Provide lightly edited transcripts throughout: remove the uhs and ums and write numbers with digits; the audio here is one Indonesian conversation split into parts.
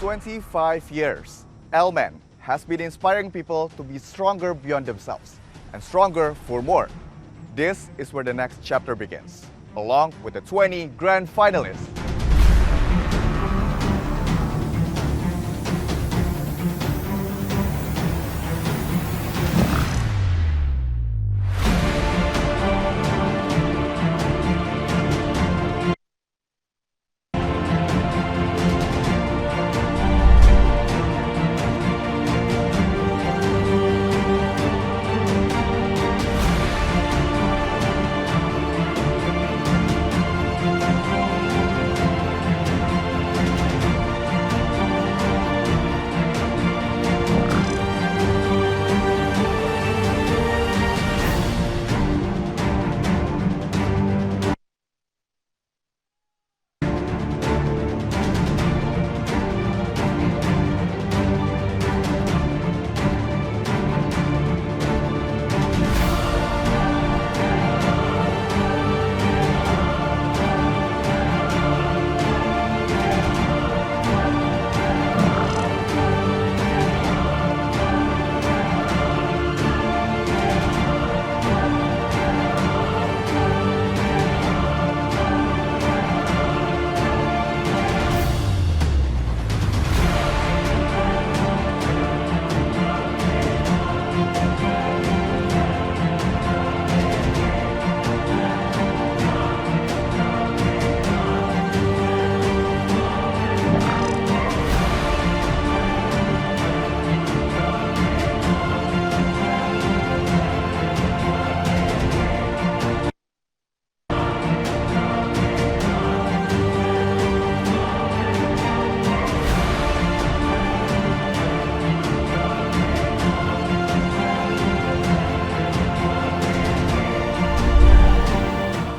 25 years, Elmen has been inspiring people to be stronger beyond themselves and stronger for more. This is where the next chapter begins, along with the 20 grand finalists.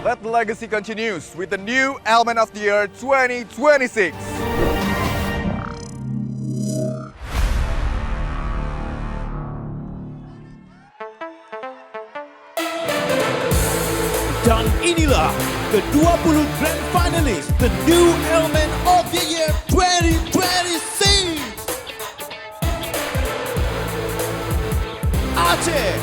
Let the legacy continues with the new Elmen of the Year 2026. Dan inilah ke-20 Grand Finalist, the new Elmen of the Year 2026. Aceh,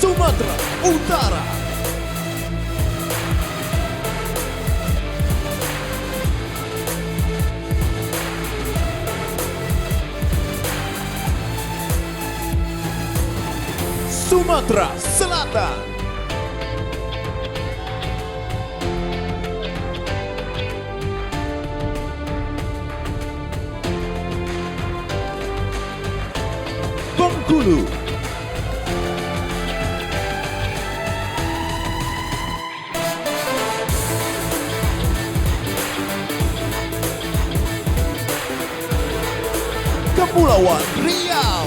Sumatera Utara, Sumatera Selatan, Bengkulu, Kepulauan Riau,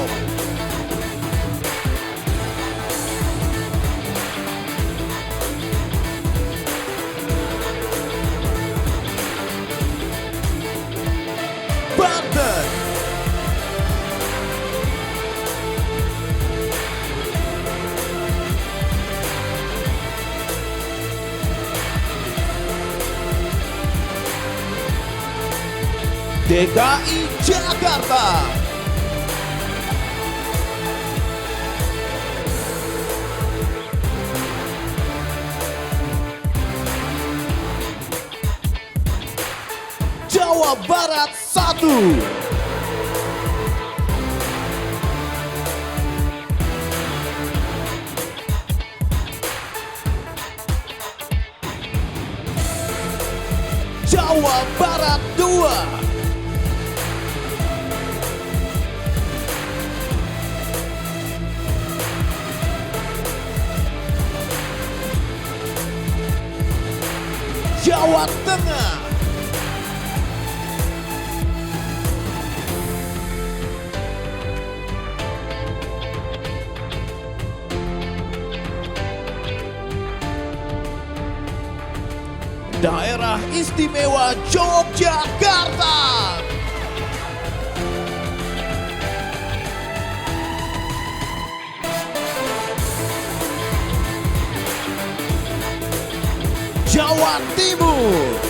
Banten, DKI Jakarta, Jawa Barat 1, Jawa Barat 2, Jawa Tengah, Daerah Istimewa Yogyakarta, Jawa Timur.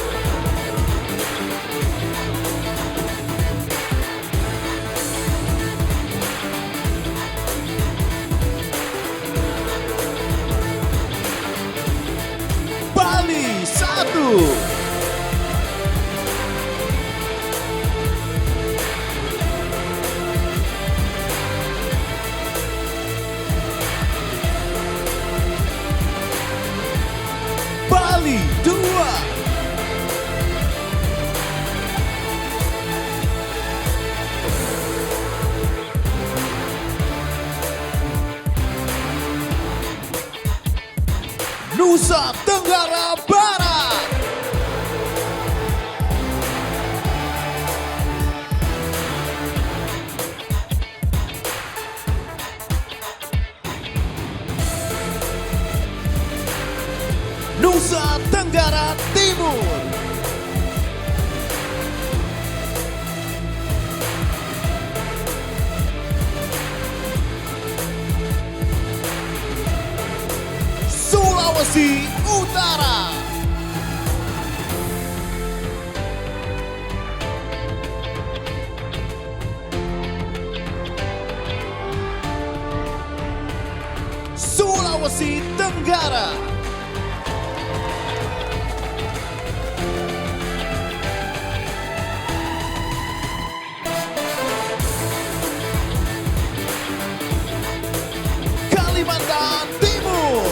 Bali 1. Bali 2. Nusa Tenggara Barat. Nusa Tenggara Timur. Sulawesi Utara. Sulawesi Tenggara. Kalimantan Timur.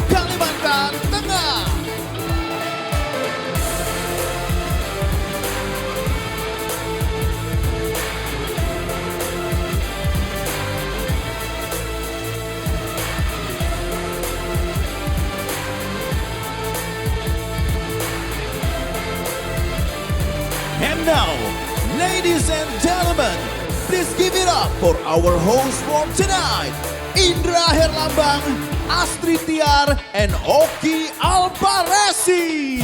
Kalimantan Tengah. And now, ladies and gentlemen, please give it up for our host from tonight, Indra Herlambang, Astrid Tiar, and Oki Alparesi.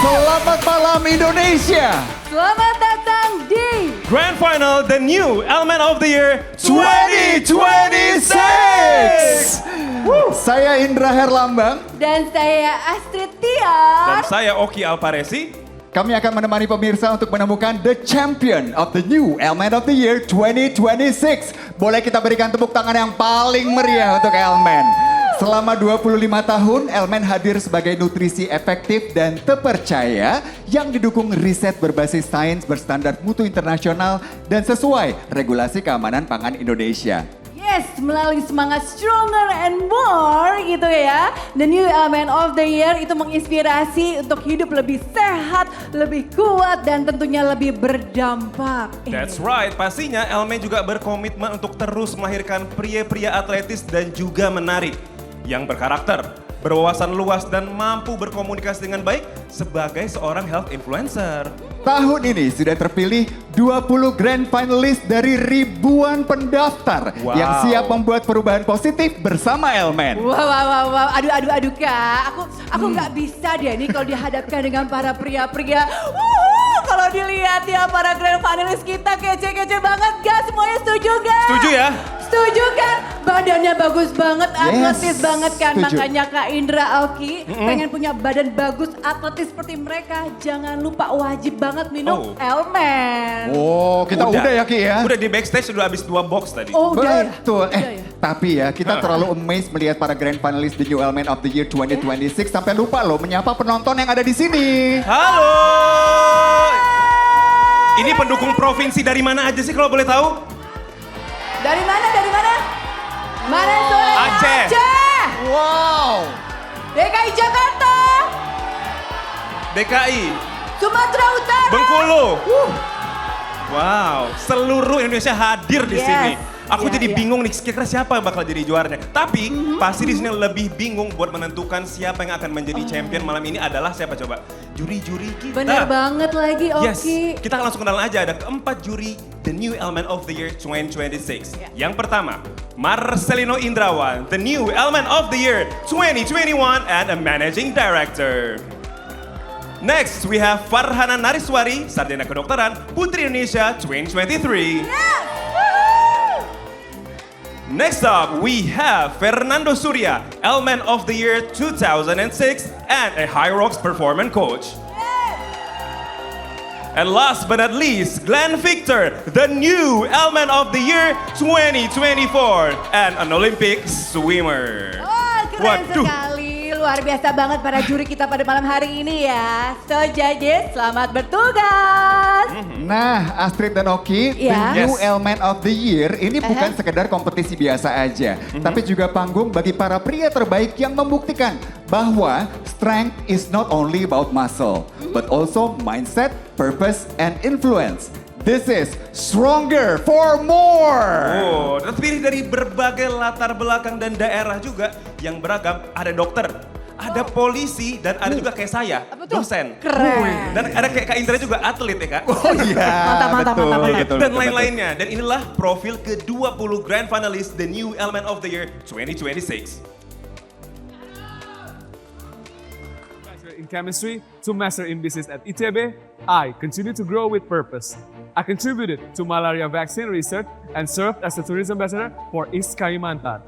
Selamat malam Indonesia. Selamat datang di Grand Final, the new Element of the Year 2026. Saya Indra Herlambang. dan saya Astrid Dan Tiar. saya Oki Alparesi. Kami akan menemani pemirsa untuk menemukan the champion of the new Element of the Year 2026. Boleh kita berikan tepuk tangan yang paling meriah untuk Elmen. Selama 25 tahun, Elmen hadir sebagai nutrisi efektif dan terpercaya yang didukung riset berbasis sains berstandar mutu internasional dan sesuai regulasi keamanan pangan Indonesia. Yes, melalui semangat stronger and more gitu ya. The new Element of the Year itu menginspirasi untuk hidup lebih sehat, lebih kuat dan tentunya lebih berdampak. That's right, pastinya Elmen juga berkomitmen untuk terus melahirkan pria-pria atletis dan juga menarik. Yang berkarakter, berwawasan luas dan mampu berkomunikasi dengan baik sebagai seorang health influencer. Tahun ini sudah terpilih 20 grand finalist dari ribuan pendaftar yang siap membuat perubahan positif bersama Elmen. Wow. Aduh Kak. Aku nggak bisa deh nih kalau dihadapkan dengan para pria-pria. Kalau dilihat ya para grand finalist kita kece-kece banget gak? Semuanya setuju gak? Setuju ya? Setuju kan? Badannya bagus banget, atletis Yes, banget kan? setuju. Makanya Kak Indra, Oki pengen punya badan bagus, atletis seperti mereka. Jangan lupa wajib banget minum Elmen. Oh, kita udah ya Ki ya? Udah di backstage udah habis 2 box tadi. Oh udah ya? Betul. Udah ya? Tapi ya kita terlalu amazed melihat para grand finalist The New Element of the Year 2026 sampai lupa loh menyapa penonton yang ada di sini. Halo! Ini pendukung provinsi dari mana aja sih kalau boleh tahu? Dari mana? Mana suaranya? Aceh. Wow. DKI Jakarta. DKI, Sumatera Utara. Bengkulu. Wow, seluruh Indonesia hadir di Yes. sini. Aku Iya, jadi iya. bingung nih kira-kira siapa yang bakal jadi juaranya. Tapi pasti di sini lebih bingung buat menentukan siapa yang akan menjadi champion malam ini adalah siapa coba? Juri-juri kita. Bener banget lagi, Oki. Yes, kita akan langsung kenalan aja. Ada keempat juri The New Element of the Year 2026. Yang pertama, Marcelino Indrawan, The New Element of the Year 2021 and a Managing Director. Next, we have Farhana Nariswari, Sarjana Kedokteran, Putri Indonesia 2023. Next up, we have Fernando Surya, Element of the Year 2006 and a High Rocks Performance Coach. And last but not least, Glenn Victor, the new Element of the Year 2024 and an Olympic swimmer. Oh, keren sekali. Luar biasa banget para juri kita pada malam hari ini ya. So, judges, selamat bertugas. Nah, Astrid dan Oki, Iya. The New Yes. Element of the Year ini bukan sekedar kompetisi biasa aja, tapi juga panggung bagi para pria terbaik yang membuktikan bahwa strength is not only about muscle, but also mindset, purpose, and influence. This is Stronger for More. Oh, terpilih dari berbagai latar belakang dan daerah juga yang beragam. Ada dokter, ada polisi, dan ada juga kayak saya, Apa tuh? dosen. Keren. Dan ada kayak Kak Indra juga atlet ya Kak. Oh iya, Mantap. Dan lain-lainnya. Dan inilah profil ke-20 Grand Finalist The New Element of the Year 2026. Master in chemistry to master in business at ITB, I continue to grow with purpose. I contributed to malaria vaccine research and served as a tourism ambassador for East Kalimantan.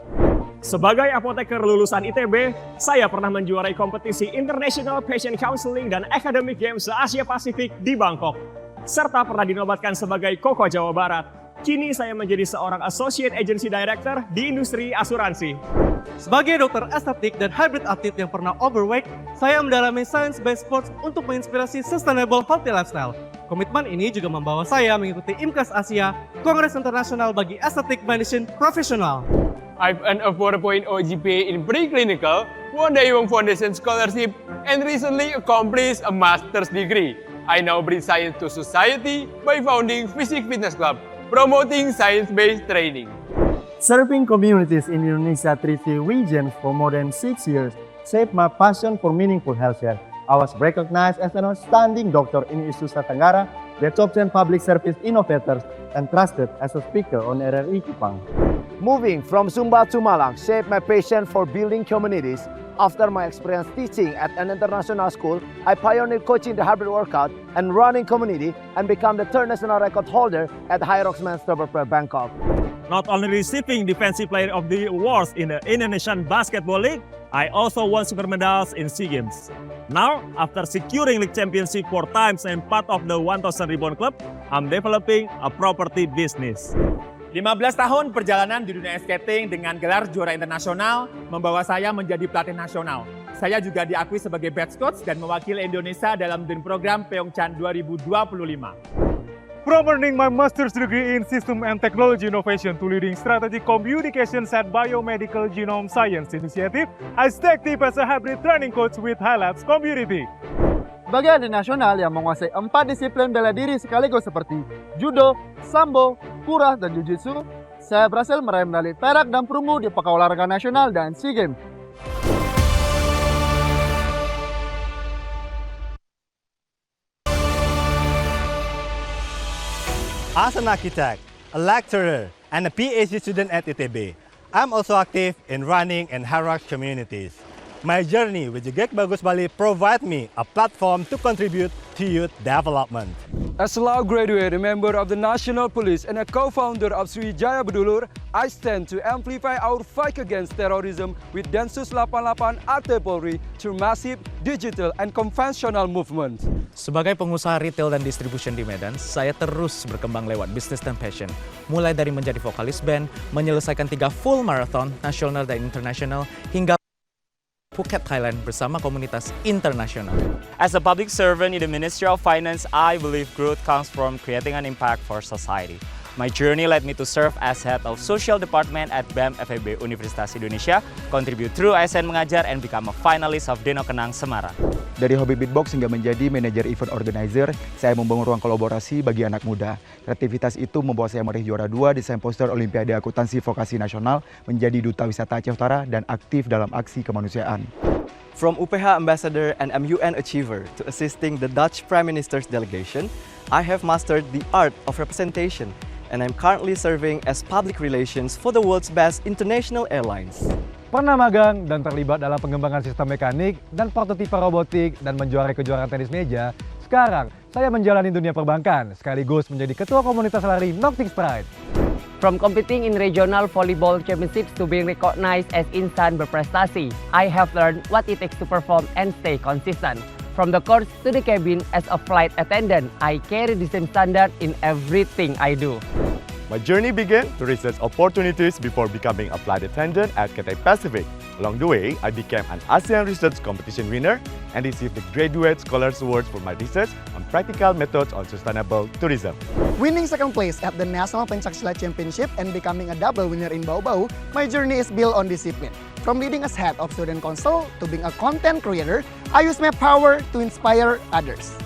Sebagai apoteker lulusan ITB, saya pernah menjuarai kompetisi International Patient Counseling dan Academic Games se-Asia Pasifik di Bangkok. Serta pernah dinobatkan sebagai Koko Jawa Barat. Kini saya menjadi seorang Associate Agency Director di industri asuransi. Sebagai dokter estetik dan hybrid atlet yang pernah overweight, saya mendalami science-based sports untuk menginspirasi sustainable healthy lifestyle. Komitmen ini juga membawa saya mengikuti IMCAS Asia, Kongres Internasional bagi Estetik Medicine Profesional. I've earned a 4.0 GPA in preclinical, won the Ewing Foundation Scholarship, and recently accomplished a master's degree. I now bring science to society by founding Physique Fitness Club, promoting science-based training. Serving communities in Indonesia 3C region for more than 6 years shaped my passion for meaningful healthcare. I was recognized as an outstanding doctor in East Nusa Tenggara, the top 10 public service innovators, and trusted as a speaker on RRI Kupang. Moving from Sumba to Malang shaped my passion for building communities. After my experience teaching at an international school, I pioneered coaching the hybrid workout and running community and become the third national record holder at High Rocks Men's Double Press Bangkok. Not only receiving Defensive Player of the Awards in the Indonesian Basketball League, I also won silver medals in SEA Games. Now, after securing league championship 4 times and part of the 1000 Ribbon Club, I'm developing a property business. 15 tahun perjalanan di dunia skating dengan gelar juara internasional membawa saya menjadi pelatih nasional. Saya juga diakui sebagai batch coach dan mewakili Indonesia dalam program Pyeongchang 2025. From earning my master's degree in System and Technology Innovation to leading strategic communications at Biomedical Genome Science Initiative, I stay active as a hybrid training coach with Highlights Community. Sebagai atlet nasional yang menguasai 4 disiplin bela diri sekaligus seperti judo, sambo, kurah, dan jujitsu, saya berhasil meraih medali perak dan perunggu di Pekan Olahraga Nasional dan SEA Games. As an architect, a lecturer, and a PhD student at ITB, I'm also active in running and high rocks communities. My journey with Jegek Bagus Bali provide me a platform to contribute to youth development. As a law graduate, a member of the National Police, and a co-founder of Sriwijaya Bedulur, I stand to amplify our fight against terrorism with Densus 88 AT Polri through massive digital and conventional movements. Sebagai pengusaha retail dan distribution di Medan, saya terus berkembang lewat bisnis dan passion. Mulai dari menjadi vokalis band, menyelesaikan 3 full marathon, nasional dan internasional, hingga Phuket, Thailand bersama komunitas internasional. As a public servant in the Ministry of Finance, I believe growth comes from creating an impact for society. My journey led me to serve as head of social department at BEM FEB Universitas Indonesia, contribute through ASN Mengajar, and become a finalist of Deno Kenang Semarang. Dari hobi beatbox hingga menjadi manajer event organizer, saya membangun ruang kolaborasi bagi anak muda. Kreativitas itu membawa saya meraih juara 2 desain poster Olimpiade Akuntansi Vokasi Nasional, menjadi duta wisata Aceh Utara, dan aktif dalam aksi kemanusiaan. From UPH Ambassador and MUN Achiever to assisting the Dutch Prime Minister's delegation, I have mastered the art of representation, and I'm currently serving as public relations for the world's best international airlines. Pernah magang dan terlibat dalam pengembangan sistem mekanik dan prototipe robotik dan menjuarai kejuaraan tenis meja. Sekarang, saya menjalani dunia perbankan sekaligus menjadi ketua komunitas lari Noctix Pride. From competing in regional volleyball championships to being recognized as insan berprestasi, I have learned what it takes to perform and stay consistent. From the course to the cabin as a flight attendant, I carry the same standard in everything I do. My journey began to research opportunities before becoming a flight attendant at Cathay Pacific. Along the way, I became an ASEAN Research Competition winner and received the Graduate Scholars Award for my research on practical methods on sustainable tourism. Winning second place at the National Pencaksilat Championship and becoming a double winner in Bau-Bau, my journey is built on discipline. From leading as head of student council to being a content creator, I use my power to inspire others.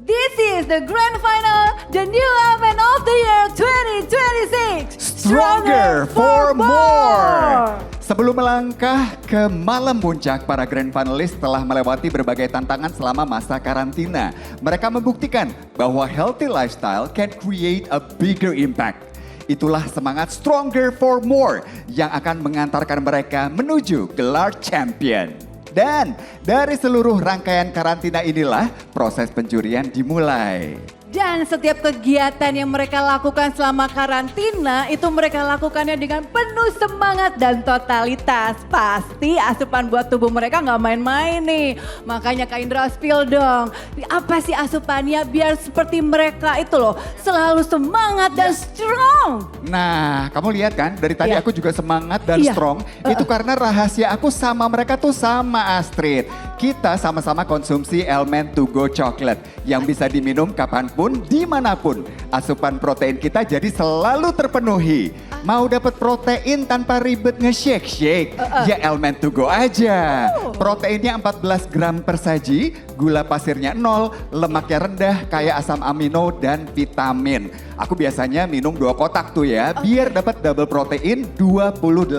This is the grand final, the new event of the year 2026. Stronger for more. Sebelum melangkah ke malam puncak, para grand finalist telah melewati berbagai tantangan selama masa karantina. Mereka membuktikan bahwa healthy lifestyle can create a bigger impact. Itulah semangat Stronger for More yang akan mengantarkan mereka menuju gelar champion. Dan dari seluruh rangkaian karantina inilah proses pencurian dimulai. Dan setiap kegiatan yang mereka lakukan selama karantina itu mereka lakukannya dengan penuh semangat dan totalitas. Pasti asupan buat tubuh mereka nggak main-main nih. Makanya Kak Indra spill dong. Apa sih asupannya biar seperti mereka itu loh selalu semangat dan strong. Nah, kamu lihat kan dari tadi aku juga semangat dan strong. Itu karena rahasia aku sama mereka tuh sama, Astrid. Kita sama-sama konsumsi Elmen To Go Chocolate yang bisa diminum kapanpun, dimanapun. Asupan protein kita jadi selalu terpenuhi. Mau dapat protein tanpa ribet nge-shake-shake, ya Elmen To Go aja. Proteinnya 14 gram per saji, gula pasirnya 0, lemaknya rendah, kaya asam amino dan vitamin. Aku biasanya minum 2 kotak tuh ya, biar dapat double protein 28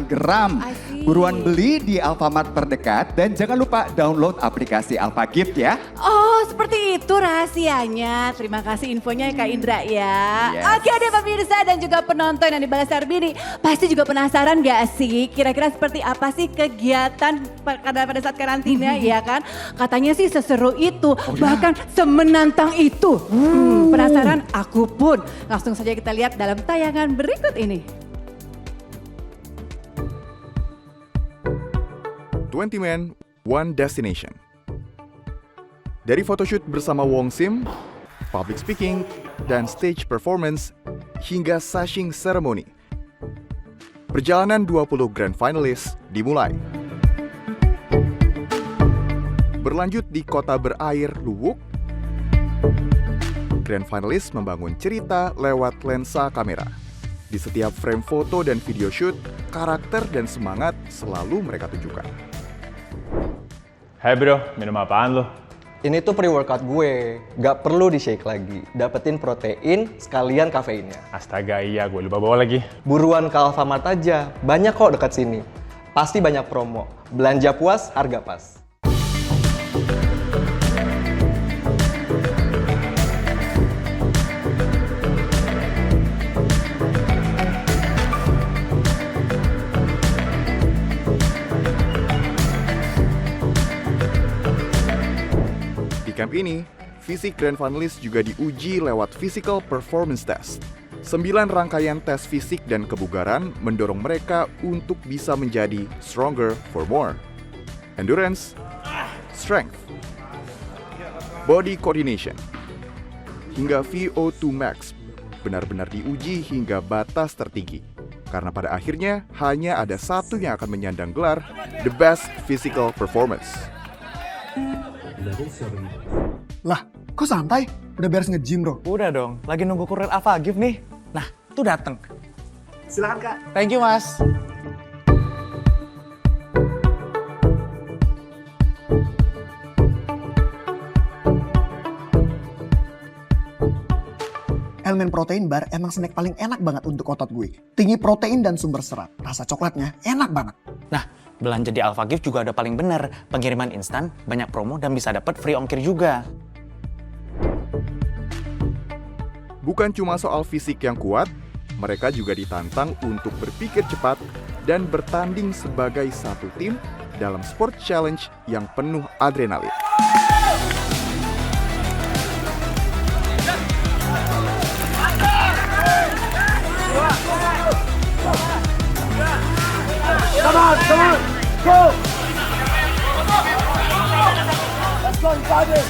gram. Buruan beli di Alfamart terdekat dan jangan lupa download aplikasi Alpha Gift ya. Oh, seperti itu rahasianya. Terima kasih infonya Kak Indra ya. Oke deh pemirsa dan juga penonton yang di Balasar Bini. Pasti juga penasaran gak sih kira-kira seperti apa sih kegiatan pada saat karantina ya kan. Katanya sih seseru itu, bahkan semenantang itu. Penasaran? Aku pun. Langsung saja kita lihat dalam tayangan berikut ini. 20 Men, One Destination. Dari photoshoot bersama Wong Sim, public speaking, dan stage performance, hingga sashing ceremony. Perjalanan 20 grand finalists dimulai. Berlanjut di kota berair Luwuk, grand finalist membangun cerita lewat lensa kamera. Di setiap frame foto dan video shoot, karakter dan semangat selalu mereka tunjukkan. Hai bro, minum apaan lo? Ini tuh pre-workout gue, gak perlu di-shake lagi. Dapetin protein sekalian kafeinnya. Astaga iya, gue lupa bawa lagi. Buruan ke Alfamart aja, banyak kok dekat sini. Pasti banyak promo, belanja puas, harga pas. Camp ini, fisik grand finalist juga diuji lewat physical performance test. 9 rangkaian tes fisik dan kebugaran mendorong mereka untuk bisa menjadi stronger for more. Endurance, strength, body coordination, hingga VO2 max benar-benar diuji hingga batas tertinggi. Karena pada akhirnya hanya ada satu yang akan menyandang gelar The Best Physical Performance. Lah, kok santai? Udah beres nge-gym bro? Udah dong, lagi nunggu kurir Alpha Gift nih. Nah, tuh dateng. Silakan Kak. Thank you mas. Elemen Protein Bar emang snack paling enak banget untuk otot gue. Tinggi protein dan sumber serat. Rasa coklatnya enak banget. Nah, belanja di Alpha Gift juga ada paling bener. Pengiriman instan, banyak promo, dan bisa dapat free ongkir juga. Bukan cuma soal fisik yang kuat, mereka juga ditantang untuk berpikir cepat dan bertanding sebagai satu tim dalam sport challenge yang penuh adrenalin. Come on, go! Let's go, Fabio!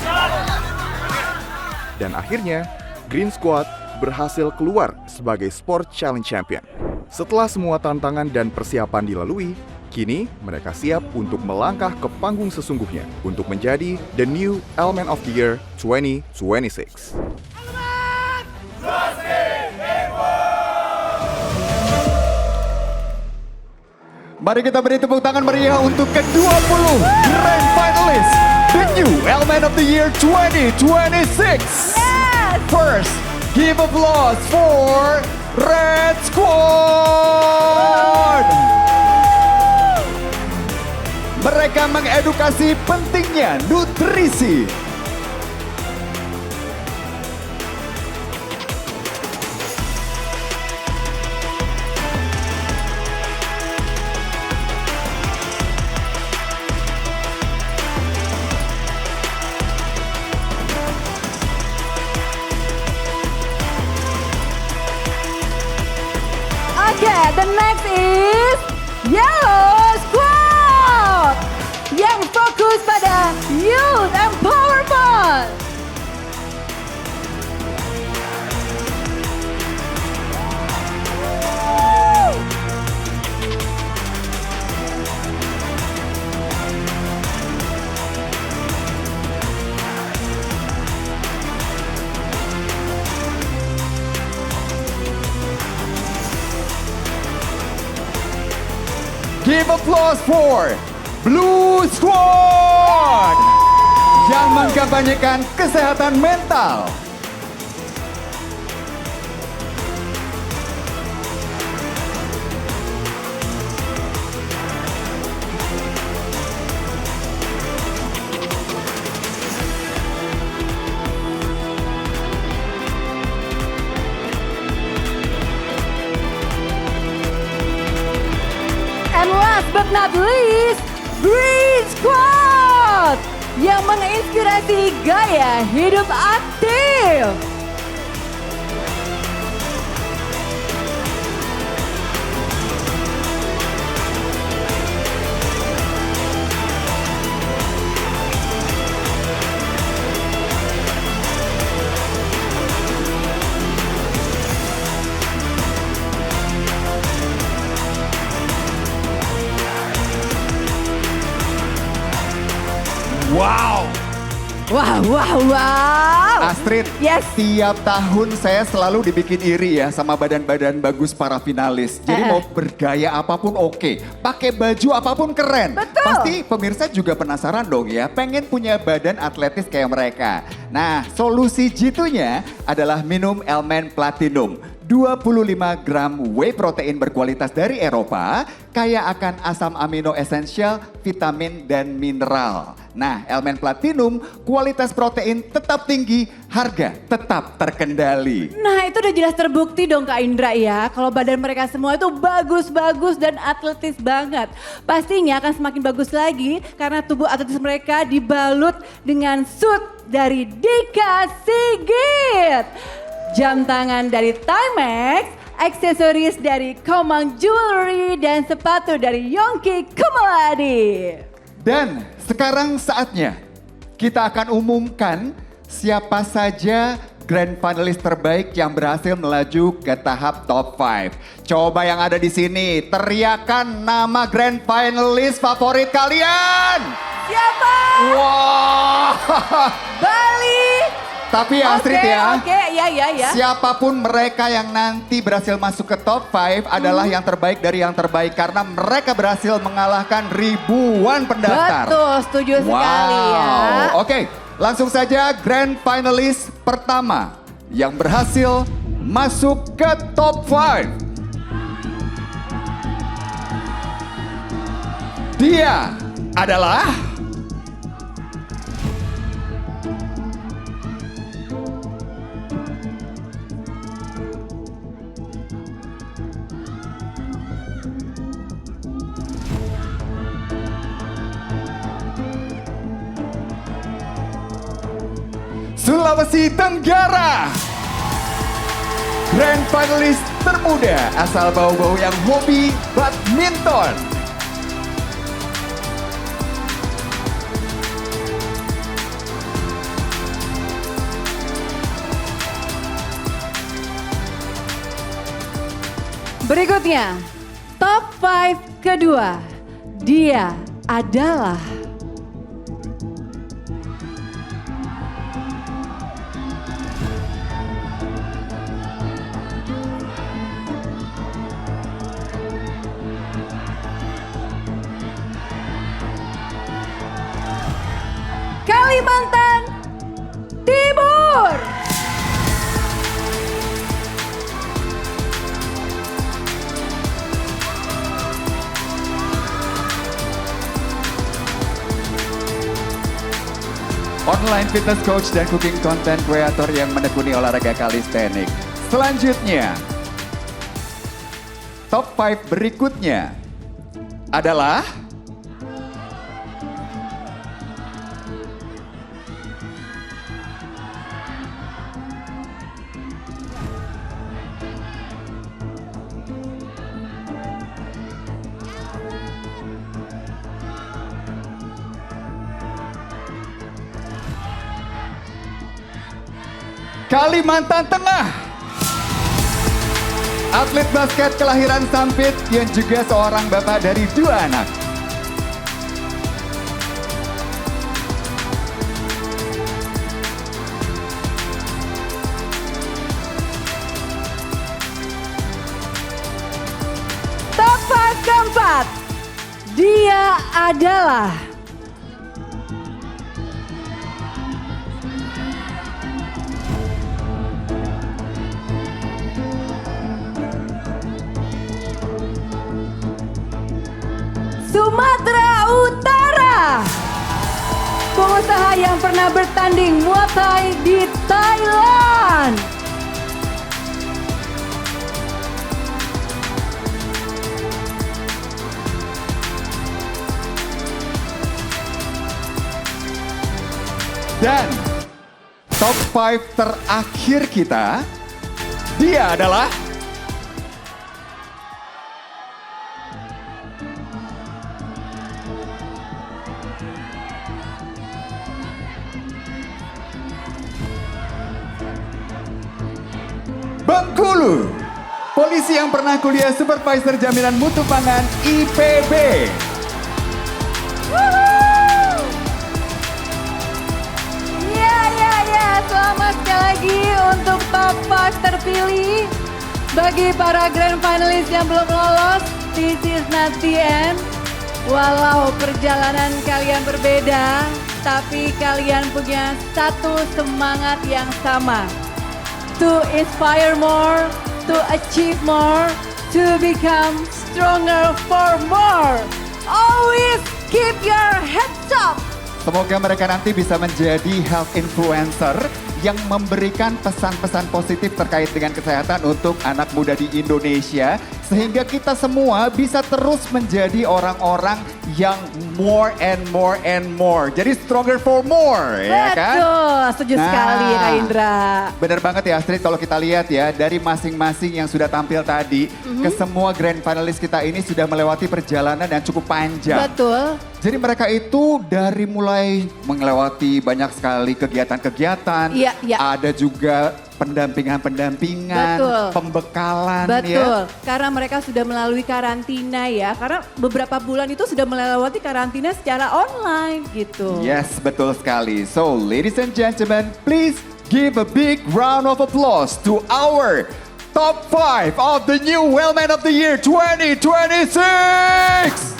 Dan akhirnya, Green Squad berhasil keluar sebagai Sport Challenge Champion. Setelah semua tantangan dan persiapan dilalui, kini mereka siap untuk melangkah ke panggung sesungguhnya untuk menjadi the new Element of the Year 2026. Mari kita beri tepuk tangan meriah untuk ke-20 Grand Finalist, the new Element of the Year 2026. First, give applause for Red Squad. Mereka mengedukasi pentingnya nutrisi. Okay, the next is Yellow Squad yang fokus pada youth empowerment. Give applause for Blue Squad yang mengkampanyekan kesehatan mental. And last but not least, Green Squad yang menginspirasi gaya hidup aktif. Wow. Wow. Astrid, yes. Tiap tahun saya selalu dibikin iri ya sama badan-badan bagus para finalis. Jadi mau bergaya apapun oke, pakai baju apapun keren. Betul. Pasti pemirsa juga penasaran dong ya, pengen punya badan atletis kayak mereka. Nah, solusi jitunya adalah minum Elmen Platinum. 25 gram whey protein berkualitas dari Eropa, kaya akan asam amino esensial, vitamin, dan mineral. Nah, Elmen Platinum kualitas protein tetap tinggi, harga tetap terkendali. Nah, itu udah jelas terbukti dong Kak Indra ya, kalau badan mereka semua itu bagus-bagus dan atletis banget. Pastinya akan semakin bagus lagi karena tubuh atletis mereka dibalut dengan suit dari Dika Sigit. Jam tangan dari Timex, aksesoris dari Komang Jewelry, dan sepatu dari Yongki Kumaladi. Dan sekarang saatnya kita akan umumkan siapa saja grand finalis terbaik yang berhasil melaju ke tahap top 5. Coba yang ada di sini teriakan nama grand finalis favorit kalian. Siapa? Wah. Bali. Tapi Astrid ya, ya. Siapapun mereka yang nanti berhasil masuk ke top 5 adalah yang terbaik dari yang terbaik karena mereka berhasil mengalahkan ribuan pendaftar. Betul, setuju sekali ya. Oke, langsung saja grand finalis pertama yang berhasil masuk ke top 5. Dia adalah Sulawesi Tenggara. Grand Finalist termuda asal Bau-Bau yang hobi badminton. Berikutnya, top 5 kedua. Dia adalah Kalimantan Timur. Online fitness coach dan cooking content creator yang menekuni olahraga kalistenik. Selanjutnya, top 5 berikutnya adalah Kalimantan Tengah. Atlet basket kelahiran Sampit yang juga seorang bapak dari 2 anak. Top 5 keempat. Dia adalah Sumatera Utara. Pengusaha yang pernah bertanding Muay Thai di Thailand. Dan top 5 terakhir kita, dia adalah Bengkulu. Polisi yang pernah kuliah supervisor jaminan mutu pangan IPB. Ya, selamat sekali lagi untuk top 5 terpilih. Bagi para grand finalist yang belum lolos, this is not the end. Walau perjalanan kalian berbeda, tapi kalian punya satu semangat yang sama. To inspire more, to achieve more, to become stronger for more. Always keep your heads up. Semoga mereka nanti bisa menjadi health influencer yang memberikan pesan-pesan positif terkait dengan kesehatan untuk anak muda di Indonesia. Sehingga kita semua bisa terus menjadi orang-orang yang more and more and more. Jadi stronger for more, ya kan? Betul, setuju sekali Kak Indra. Bener banget ya Astrid, kalau kita lihat ya dari masing-masing yang sudah tampil tadi, ke semua grand finalis kita ini sudah melewati perjalanan yang cukup panjang. Betul. Jadi mereka itu dari mulai melewati banyak sekali kegiatan-kegiatan, ada juga pendampingan-pendampingan, pembekalan Betul, karena mereka sudah melalui karantina ya, karena beberapa bulan itu sudah melewati karantina secara online gitu. Yes, betul sekali. So, ladies and gentlemen, please give a big round of applause to our top 5 of the new Wellman of the Year 2026!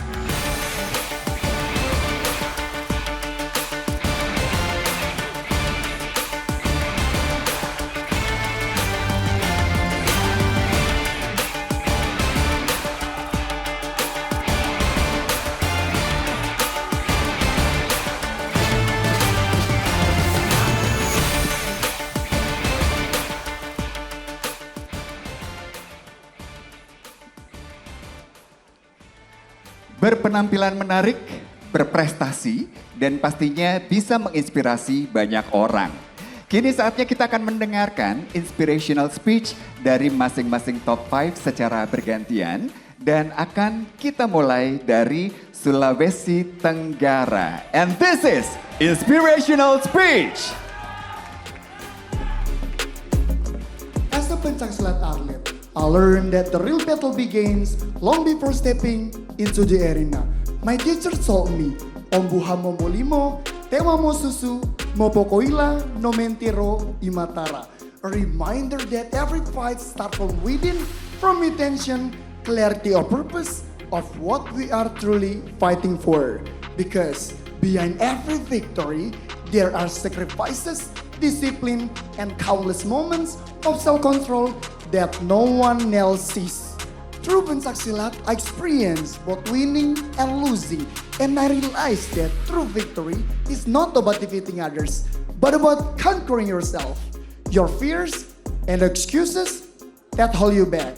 berpenampilan menarik, berprestasi, dan pastinya bisa menginspirasi banyak orang. Kini saatnya kita akan mendengarkan inspirational speech dari masing-masing top 5 secara bergantian. Dan akan kita mulai dari Sulawesi Tenggara. And this is inspirational speech. As a pencaksilat athlete, I learned that the real battle begins long before stepping into the arena. My teacher told me, Ombuha Momolimo, Tewa Mo Susu, Mopokoila, No Mentiro, Imatara. A reminder that every fight starts from within, from intention, clarity of purpose of what we are truly fighting for. Because behind every victory, there are sacrifices, discipline, and countless moments of self-control that no one else sees. Through pencaksilat, I experienced both winning and losing, and I realized that true victory is not about defeating others, but about conquering yourself, your fears, and excuses that hold you back.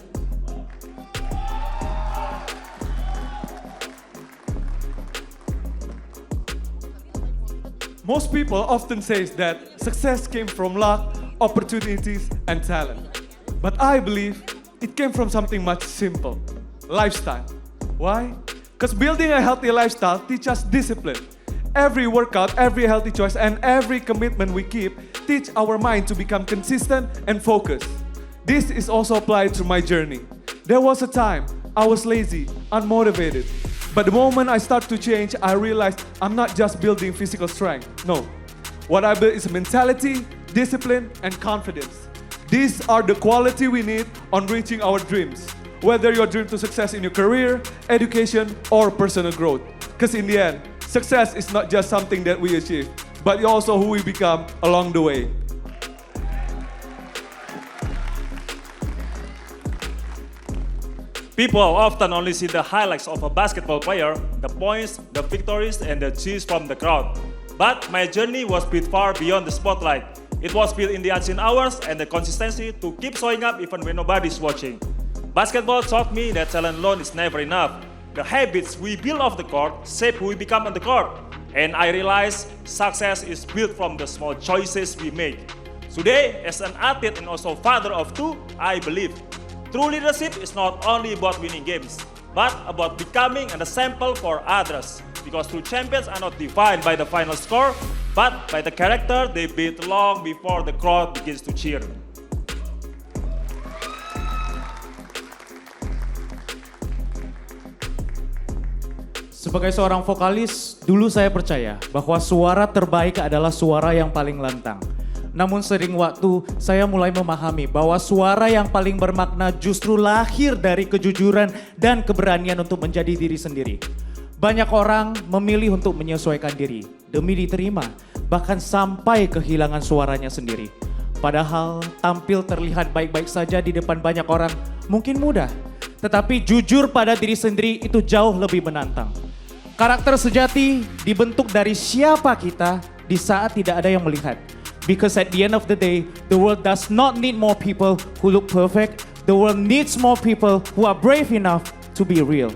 Most people often say that success came from luck, opportunities, and talent. But I believe it came from something much simple, lifestyle. Why? Because building a healthy lifestyle teaches us discipline. Every workout, every healthy choice, and every commitment we keep teach our mind to become consistent and focused. This is also applied through my journey. There was a time I was lazy, unmotivated. But the moment I start to change, I realized I'm not just building physical strength. No. What I build is mentality, discipline, and confidence. These are the quality we need on reaching our dreams. Whether your dream to success in your career, education, or personal growth. Because in the end, success is not just something that we achieve, but also who we become along the way. People often only see the highlights of a basketball player, the points, the victories, and the cheers from the crowd. But my journey was built far beyond the spotlight. It was built in the unseen hours and the consistency to keep showing up even when nobody's watching. Basketball taught me that talent alone is never enough. The habits we build off the court shape who we become on the court. And I realized success is built from the small choices we make. Today, as an athlete and also father of two, I believe true leadership is not only about winning games, but about becoming an example for others. Because true champions are not defined by the final score, but by the character they build long before the crowd begins to cheer. Sebagai seorang vokalis, dulu saya percaya bahwa suara terbaik adalah suara yang paling lantang. Namun sering waktu saya mulai memahami bahwa suara yang paling bermakna justru lahir dari kejujuran dan keberanian untuk menjadi diri sendiri. Banyak orang memilih untuk menyesuaikan diri demi diterima, bahkan sampai kehilangan suaranya sendiri. Padahal tampil terlihat baik-baik saja di depan banyak orang mungkin mudah, tetapi jujur pada diri sendiri itu jauh lebih menantang. Karakter sejati dibentuk dari siapa kita di saat tidak ada yang melihat. Because at the end of the day, the world does not need more people who look perfect. The world needs more people who are brave enough to be real.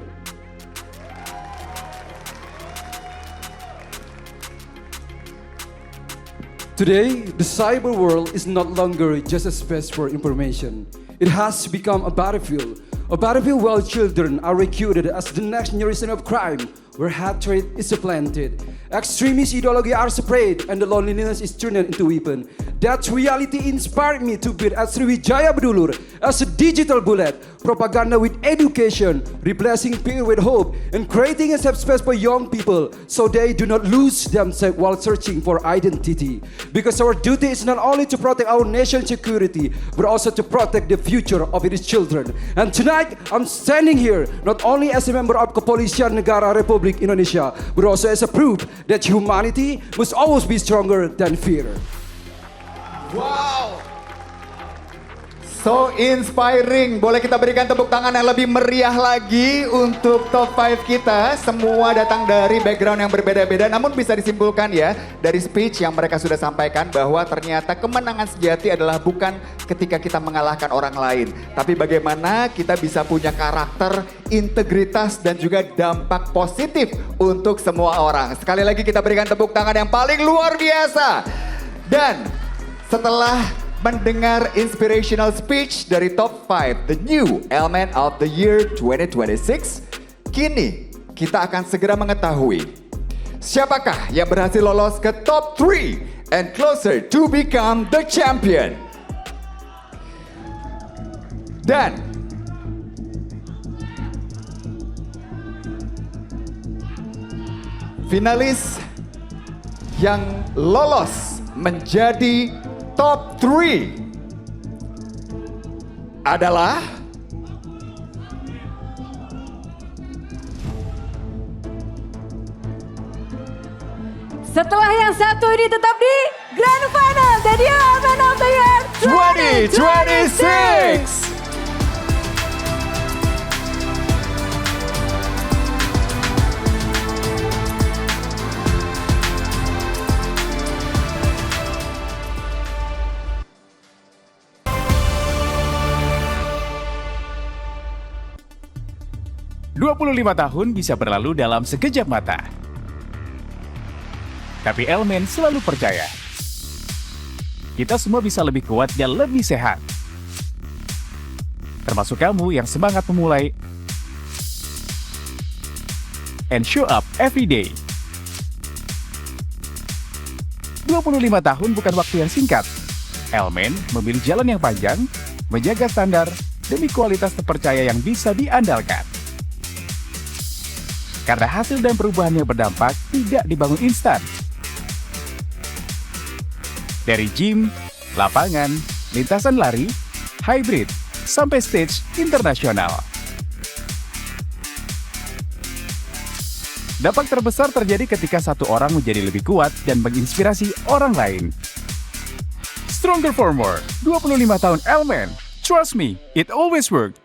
Today, the cyber world is not longer just a space for information. It has become a battlefield where children are recruited as the next generation of crime, where hatred is supplanted, extremist ideology are spread, and the loneliness is turned into weapon. That reality inspired me to build at Sriwijaya Bedulur as a digital bullet, propaganda with education, replacing fear with hope, and creating a safe space for young people so they do not lose themselves while searching for identity. Because our duty is not only to protect our nation's security, but also to protect the future of its children. And tonight, I'm standing here not only as a member of Kepolisian Negara Republik Indonesia, but also as a proof that humanity must always be stronger than fear. Wow! So inspiring. Boleh kita berikan tepuk tangan yang lebih meriah lagi untuk top 5 kita. Semua datang dari background yang berbeda-beda. Namun bisa disimpulkan ya dari speech yang mereka sudah sampaikan bahwa ternyata kemenangan sejati adalah bukan ketika kita mengalahkan orang lain. Tapi bagaimana kita bisa punya karakter, integritas dan juga dampak positif untuk semua orang. Sekali lagi kita berikan tepuk tangan yang paling luar biasa. Dan setelah mendengar inspirational speech dari top 5 The New Element of the Year 2026, kini kita akan segera mengetahui siapakah yang berhasil lolos ke top 3 and closer to become the champion. Dan finalis yang lolos menjadi top 3 adalah setelah yang satu ini tetap di Grand Final The New Element of the Year 2026. tahun bisa berlalu dalam sekejap mata. Tapi Elmen selalu percaya, kita semua bisa lebih kuat dan lebih sehat. Termasuk kamu yang semangat memulai and show up every day. 25 tahun bukan waktu yang singkat. Elmen memilih jalan yang panjang, menjaga standar demi kualitas terpercaya yang bisa diandalkan. Karena hasil dan perubahan yang berdampak tidak dibangun instan. Dari gym, lapangan, lintasan lari, hybrid, sampai stage internasional. Dampak terbesar terjadi ketika satu orang menjadi lebih kuat dan menginspirasi orang lain. Stronger for more, 25 tahun Elmen. Trust me, it always worked.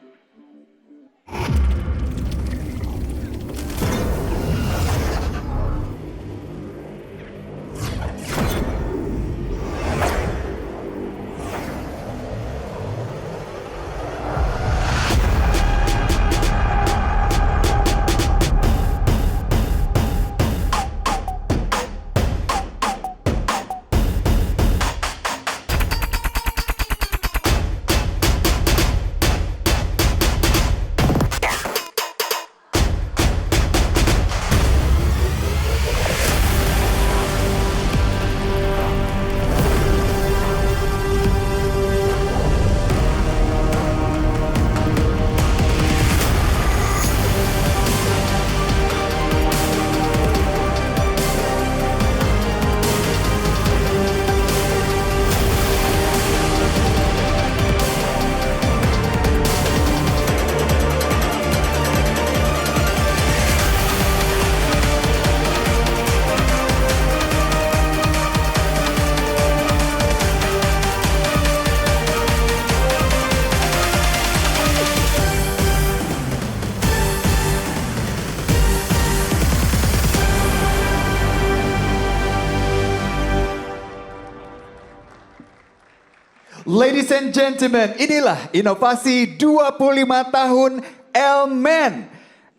Ladies and gentlemen, inilah inovasi 25 tahun Elmen.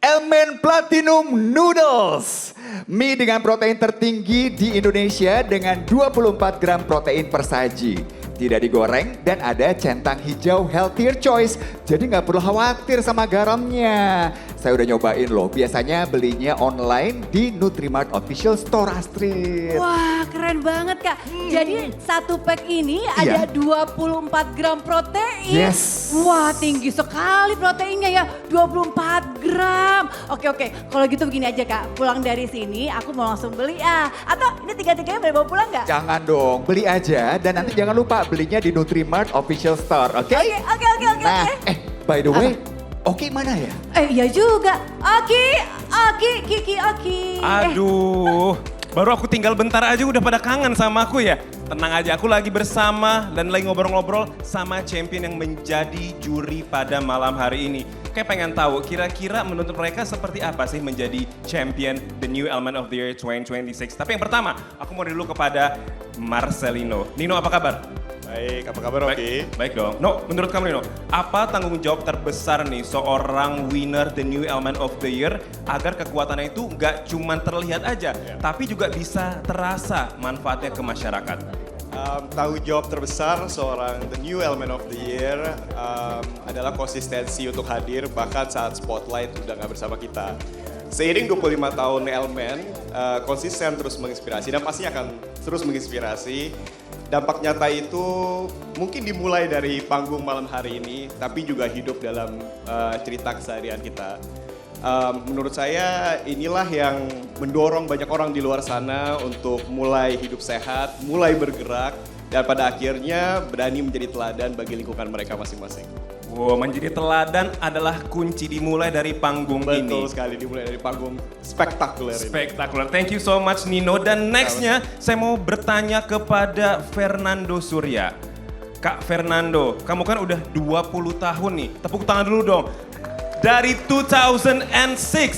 Elmen Platinum Noodles. Mie dengan protein tertinggi di Indonesia dengan 24 gram protein per saji. Tidak digoreng dan ada centang hijau healthier choice. Jadi nggak perlu khawatir sama garamnya. Saya udah nyobain loh, biasanya belinya online di Nutrimart Official Store, Astrid. Wah, keren banget Kak. Jadi satu pack ini ada 24 gram protein. Yes. Wah, tinggi sekali proteinnya ya, 24 gram. Oke, kalau gitu begini aja Kak. Pulang dari sini aku mau langsung beli Atau ini tiga-tiganya boleh bawa pulang nggak? Jangan dong, beli aja dan nanti jangan lupa belinya di Nutrimart Official Store, oke? Oke. Nah, by the way, Oki mana ya? Iya juga. Kiki. Aduh, baru aku tinggal bentar aja udah pada kangen sama aku ya. Tenang aja, aku lagi bersama dan lagi ngobrol-ngobrol sama champion yang menjadi juri pada malam hari ini. Kayak pengen tahu, kira-kira menurut mereka seperti apa sih menjadi champion The New Element of the Year 2026. Tapi yang pertama, aku mau dulu kepada Marcelino. Nino, apa kabar? Baik, apa kabar Oki? Baik dong. No, menurut kamu Nino, apa tanggung jawab terbesar nih seorang winner The New Element of the Year agar kekuatannya itu nggak cuma terlihat aja, tapi juga bisa terasa manfaatnya ke masyarakat? Tanggung jawab terbesar seorang The New Element of the Year adalah konsistensi untuk hadir bahkan saat spotlight udah nggak bersama kita. Seiring 25 tahun Elmen, konsisten terus menginspirasi dan pastinya akan terus menginspirasi. Dampak nyata itu mungkin dimulai dari panggung malam hari ini, tapi juga hidup dalam cerita keseharian kita. Menurut saya inilah yang mendorong banyak orang di luar sana untuk mulai hidup sehat, mulai bergerak, dan pada akhirnya berani menjadi teladan bagi lingkungan mereka masing-masing. Wow, menjadi teladan adalah kunci dimulai dari panggung ini. Betul sekali, dimulai dari panggung spektakuler ini. Spektakuler. Thank you so much Nino. Dan nextnya saya mau bertanya kepada Fernando Surya. Kak Fernando, kamu kan udah 20 tahun nih. Tepuk tangan dulu dong. Dari 2006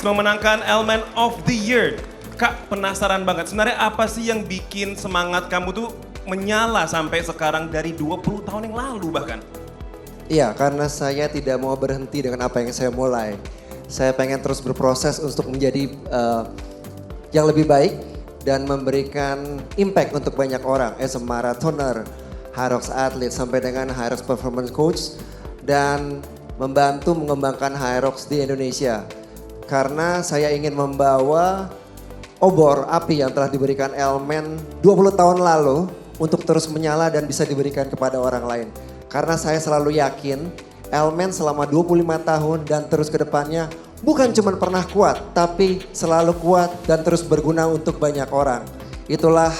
memenangkan Element of the Year. Kak, penasaran banget. Sebenarnya apa sih yang bikin semangat kamu tuh menyala sampai sekarang dari 20 tahun yang lalu bahkan? Iya, karena saya tidak mau berhenti dengan apa yang saya mulai. Saya pengen terus berproses untuk menjadi yang lebih baik dan memberikan impact untuk banyak orang. As a marathoner, Hyrox athlete sampai dengan Hyrox performance coach dan membantu mengembangkan Hyrox di Indonesia. Karena saya ingin membawa obor api yang telah diberikan Elmen 20 tahun lalu untuk terus menyala dan bisa diberikan kepada orang lain. Karena saya selalu yakin Elmen selama 25 tahun dan terus ke depannya bukan cuma pernah kuat, tapi selalu kuat dan terus berguna untuk banyak orang. Itulah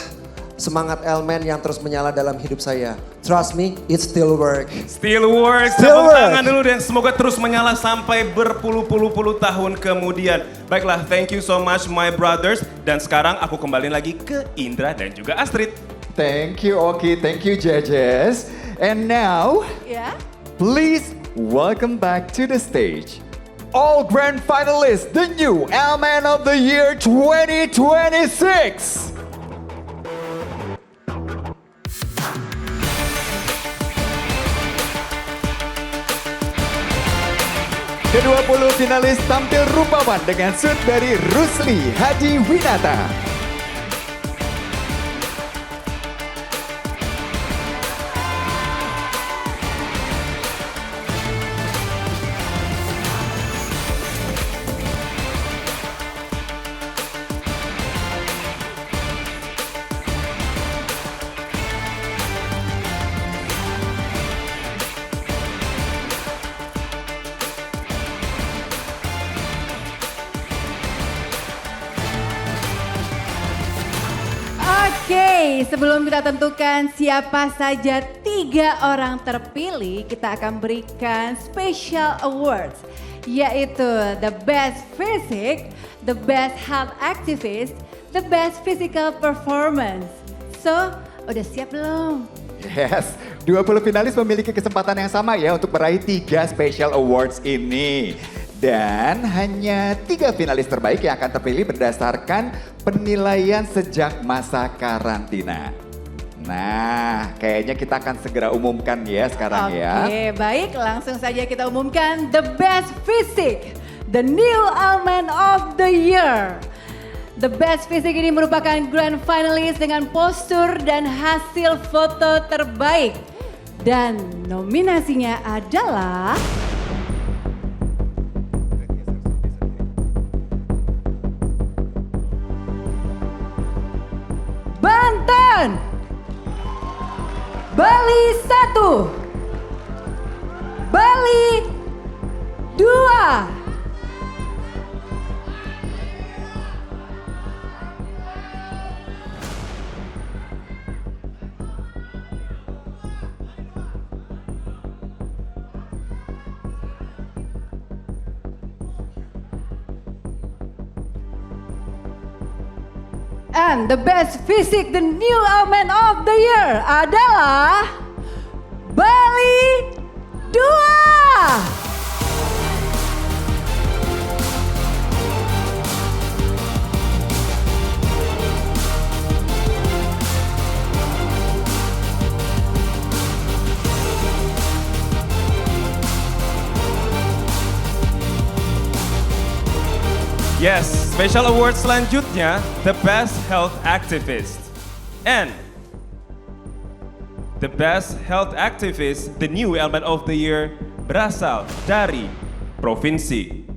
semangat Elmen yang terus menyala dalam hidup saya. Trust me, it still work. Still work. Tepuk tangan dulu deh. Semoga terus menyala sampai berpuluh-puluh tahun kemudian. Baiklah, thank you so much my brothers. Dan sekarang aku kembali lagi ke Indra dan juga Astrid. Thank you Oki, thank you Judges. And now, please welcome back to the stage all grand finalists, the new Element of the Year 2026. Ke-20 finalis tampil rupawan dengan suit dari Rusli Hadi Winata. Oke, sebelum kita tentukan siapa saja 3 orang terpilih, kita akan berikan special awards, yaitu the best physique, the best health activist, the best physical performance. So, udah siap belum? Yes, 20 finalis memiliki kesempatan yang sama ya untuk meraih 3 special awards ini. Dan hanya 3 finalis terbaik yang akan terpilih berdasarkan penilaian sejak masa karantina. Nah, kayaknya kita akan segera umumkan ya sekarang ya. Oke, baik, langsung saja kita umumkan the best physique, the new Element of the Year. The best physique ini merupakan grand finalist dengan postur dan hasil foto terbaik. Dan nominasinya adalah Banten, Bali 1, Bali 2. And the best physique, the new element of the year adalah Bali 2. Yes, special award selanjutnya The Best Health Activist. And The Best Health Activist, the new element of the year, berasal dari provinsi.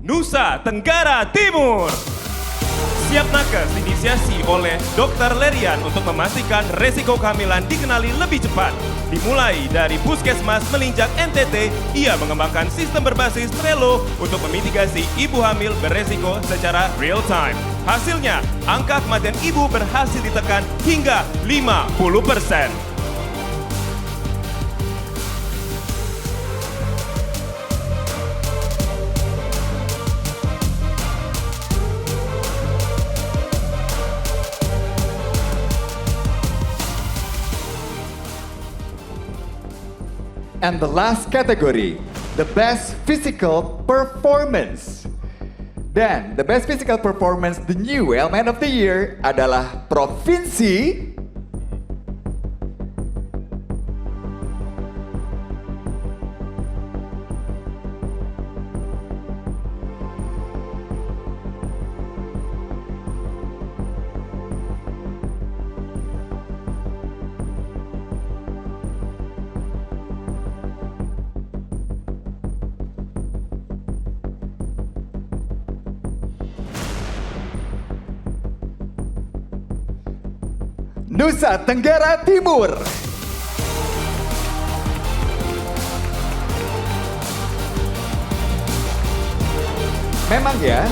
Nusa Tenggara Timur. Siap nakes inisiasi oleh Dr. Lerian untuk memastikan resiko kehamilan dikenali lebih cepat. Dimulai dari puskesmas melinjak NTT, ia mengembangkan sistem berbasis Trello untuk memitigasi ibu hamil beresiko secara real time. Hasilnya, angka kematian ibu berhasil ditekan hingga 50%. And the last category, the best physical performance. Dan the best physical performance, the new element of the year adalah provinsi Nusa Tenggara Timur. Memang ya,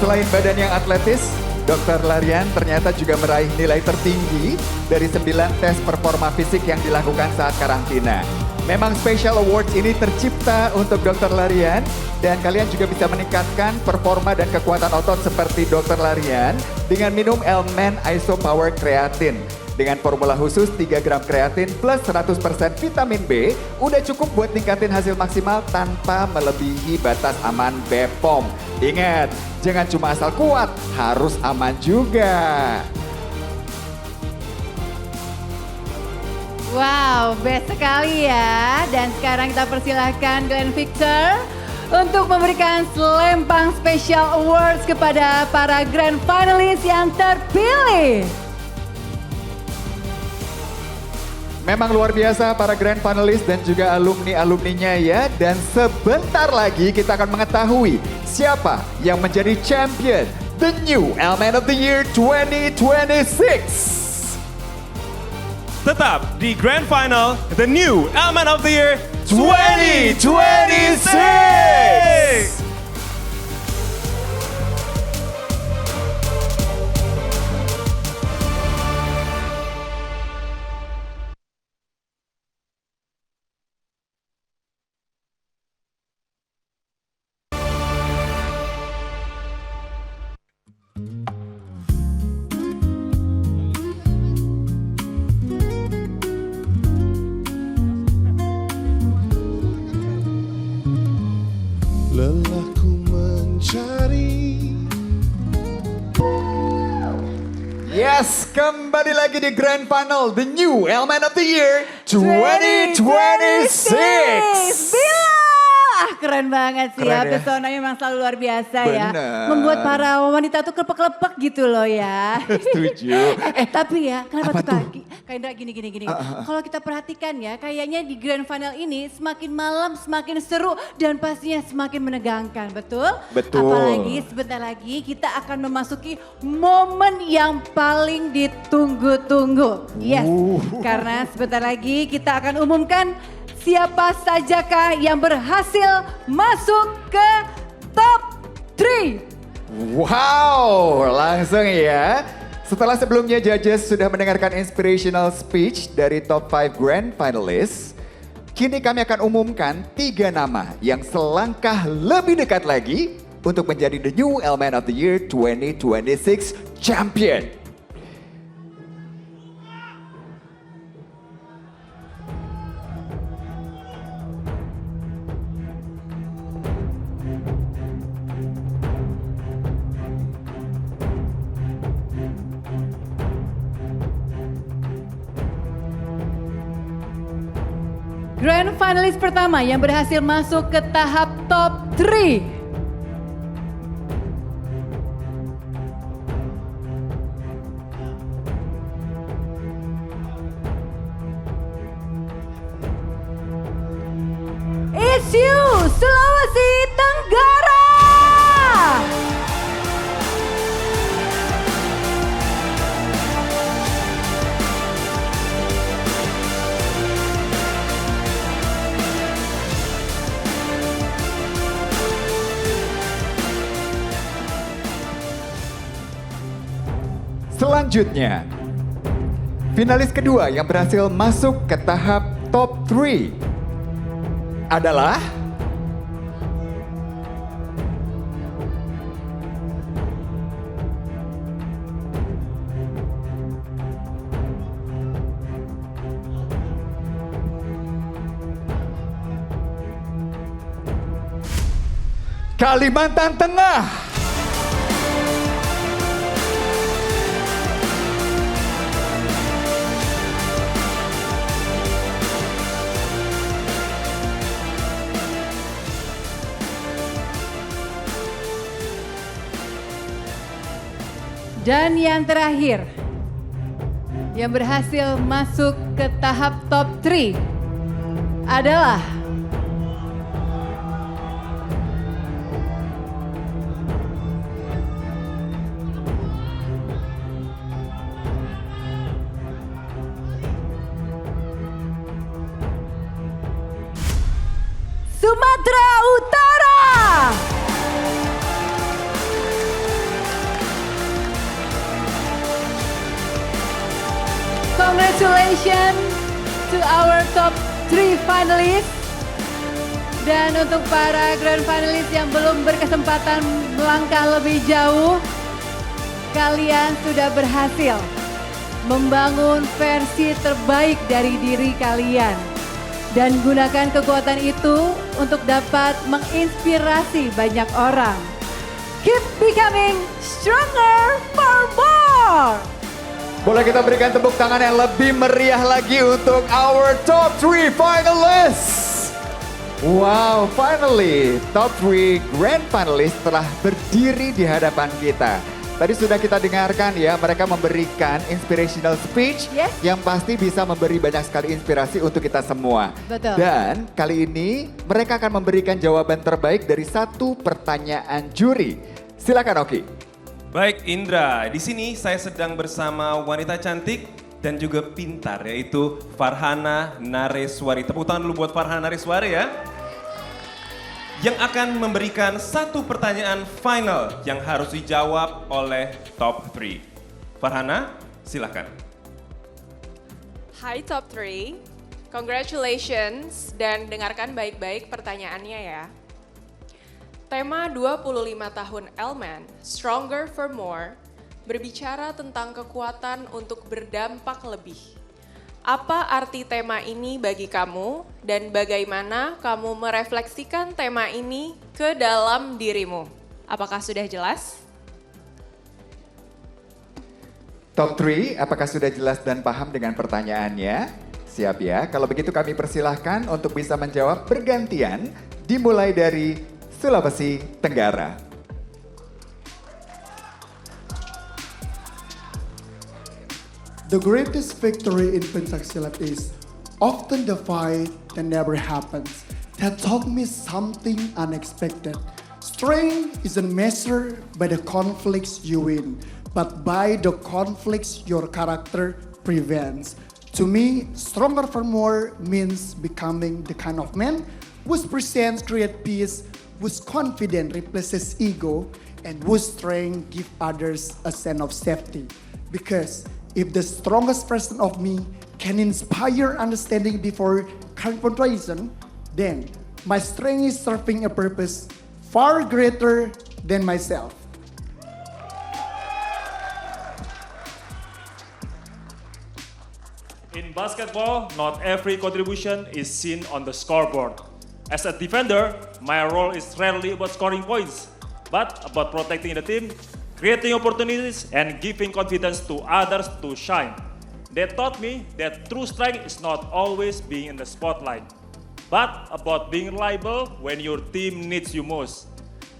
selain badan yang atletis, Dr. Larian ternyata juga meraih nilai tertinggi dari 9 tes performa fisik yang dilakukan saat karantina. Memang Special Awards ini tercipta untuk Dr. Larian dan kalian juga bisa meningkatkan performa dan kekuatan otot seperti Dr. Larian dengan minum Elmen Iso Power Creatine. Dengan formula khusus 3 gram kreatin plus 100% vitamin B, udah cukup buat ningkatin hasil maksimal tanpa melebihi batas aman BPOM. Ingat, jangan cuma asal kuat, harus aman juga. Wow, best sekali ya. Dan sekarang kita persilahkan Glenn Victor untuk memberikan selempang Special Awards kepada para Grand Finalist yang terpilih. Memang luar biasa para grand finalist dan juga alumni-alumninya ya. Dan sebentar lagi kita akan mengetahui siapa yang menjadi champion the new Element of the Year 2026. Tetap di Grand Final, the new Element of the Year 2026. Lelahku mencari. Yes, kembali lagi di Grand Final, the new Element of the Year 2026. Bila Wah, keren banget sih ya. Keren ya. Pesonanya memang selalu luar biasa ya. Bener. Membuat para wanita tuh kelepek-kelepek gitu loh ya. Setuju. Tapi ya, kenapa apa tuh Kak? Kak Indra gini. Kalau kita perhatikan ya, kayaknya di grand final ini semakin malam semakin seru dan pastinya semakin menegangkan, betul? Betul. Apalagi sebentar lagi kita akan memasuki momen yang paling ditunggu-tunggu. Yes, karena sebentar lagi kita akan umumkan siapa sajakah yang berhasil masuk ke top 3. Wow, langsung ya. Setelah sebelumnya judges sudah mendengarkan inspirational speech dari top 5 grand finalists, kini kami akan umumkan 3 nama yang selangkah lebih dekat lagi untuk menjadi the new Element of the Year 2026 champion. Grand finalis pertama yang berhasil masuk ke tahap top 3. It's you, Sulawesi Tenggara! Selanjutnya, finalis kedua yang berhasil masuk ke tahap top 3 adalah Kalimantan Tengah. Dan yang terakhir, yang berhasil masuk ke tahap top 3 adalah Sumatera Utara. Congratulations to our top 3 finalists. Dan untuk para grand finalist yang belum berkesempatan melangkah lebih jauh, kalian sudah berhasil membangun versi terbaik dari diri kalian. Dan gunakan kekuatan itu untuk dapat menginspirasi banyak orang. Keep becoming stronger for more! Boleh kita berikan tepuk tangan yang lebih meriah lagi untuk our top 3 finalists. Wow, finally top 3 grand finalists telah berdiri di hadapan kita. Tadi sudah kita dengarkan ya, mereka memberikan inspirational speech yang pasti bisa memberi banyak sekali inspirasi untuk kita semua. Betul. Dan kali ini mereka akan memberikan jawaban terbaik dari 1 pertanyaan juri. Silakan Oki. Baik Indra, di sini saya sedang bersama wanita cantik dan juga pintar yaitu Farhana Nareswari. Tepuk tangan dulu buat Farhana Nareswari ya. Yang akan memberikan 1 pertanyaan final yang harus dijawab oleh top 3. Farhana, silakan. Hai top 3, congratulations dan dengarkan baik-baik pertanyaannya ya. Tema 25 tahun Elman, Stronger for More, berbicara tentang kekuatan untuk berdampak lebih. Apa arti tema ini bagi kamu dan bagaimana kamu merefleksikan tema ini ke dalam dirimu? Apakah sudah jelas? Top 3, apakah sudah jelas dan paham dengan pertanyaannya? Siap ya, kalau begitu kami persilahkan untuk bisa menjawab bergantian dimulai dari Sulawesi Tenggara. The greatest victory in pencaksilat is often the fight that never happens, that taught me something unexpected. Strength isn't measured by the conflicts you win, but by the conflicts your character prevents. To me, stronger for more means becoming the kind of man whose presence creates peace, whose confidence replaces ego, and whose strength gives others a sense of safety. Because if the strongest version of me can inspire understanding before confrontation, then my strength is serving a purpose far greater than myself. In basketball, not every contribution is seen on the scoreboard. As a defender, my role is rarely about scoring points, but about protecting the team, creating opportunities, and giving confidence to others to shine. They taught me that true strength is not always being in the spotlight, but about being reliable when your team needs you most.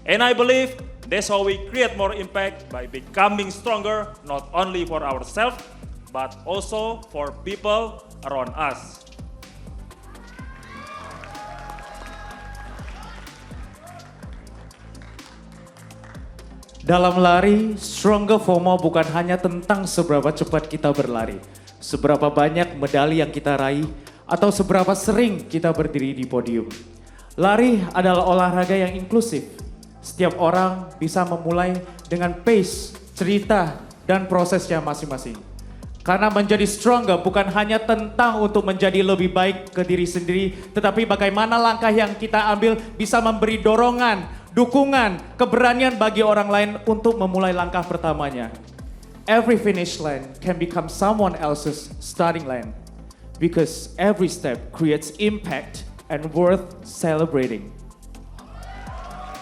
And I believe that's how we create more impact by becoming stronger, not only for ourselves, but also for people around us. Dalam lari, Stronger for More bukan hanya tentang seberapa cepat kita berlari, seberapa banyak medali yang kita raih, atau seberapa sering kita berdiri di podium. Lari adalah olahraga yang inklusif. Setiap orang bisa memulai dengan pace, cerita, dan prosesnya masing-masing. Karena menjadi stronger bukan hanya tentang untuk menjadi lebih baik ke diri sendiri, tetapi bagaimana langkah yang kita ambil bisa memberi dorongan, dukungan, keberanian bagi orang lain untuk memulai langkah pertamanya. Every finish line can become someone else's starting line, because every step creates impact and worth celebrating.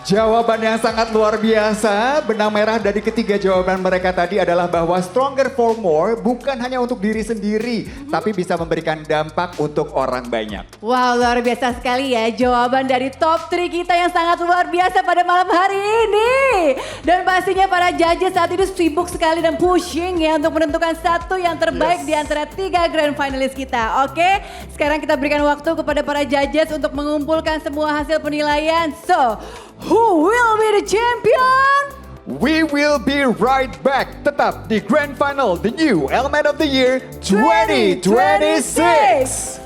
Jawaban yang sangat luar biasa. Benang merah dari ketiga jawaban mereka tadi adalah bahwa Stronger for More bukan hanya untuk diri sendiri, tapi bisa memberikan dampak untuk orang banyak. Wow, luar biasa sekali ya jawaban dari top 3 kita yang sangat luar biasa pada malam hari ini. Dan pastinya para judges saat ini sibuk sekali dan pushing ya untuk menentukan satu yang terbaik di antara 3 grand finalis kita. Oke, sekarang kita berikan waktu kepada para judges untuk mengumpulkan semua hasil penilaian. So, who will be the champion? We will be right back. Tetap di Grand Final, the new Element of the Year 2026.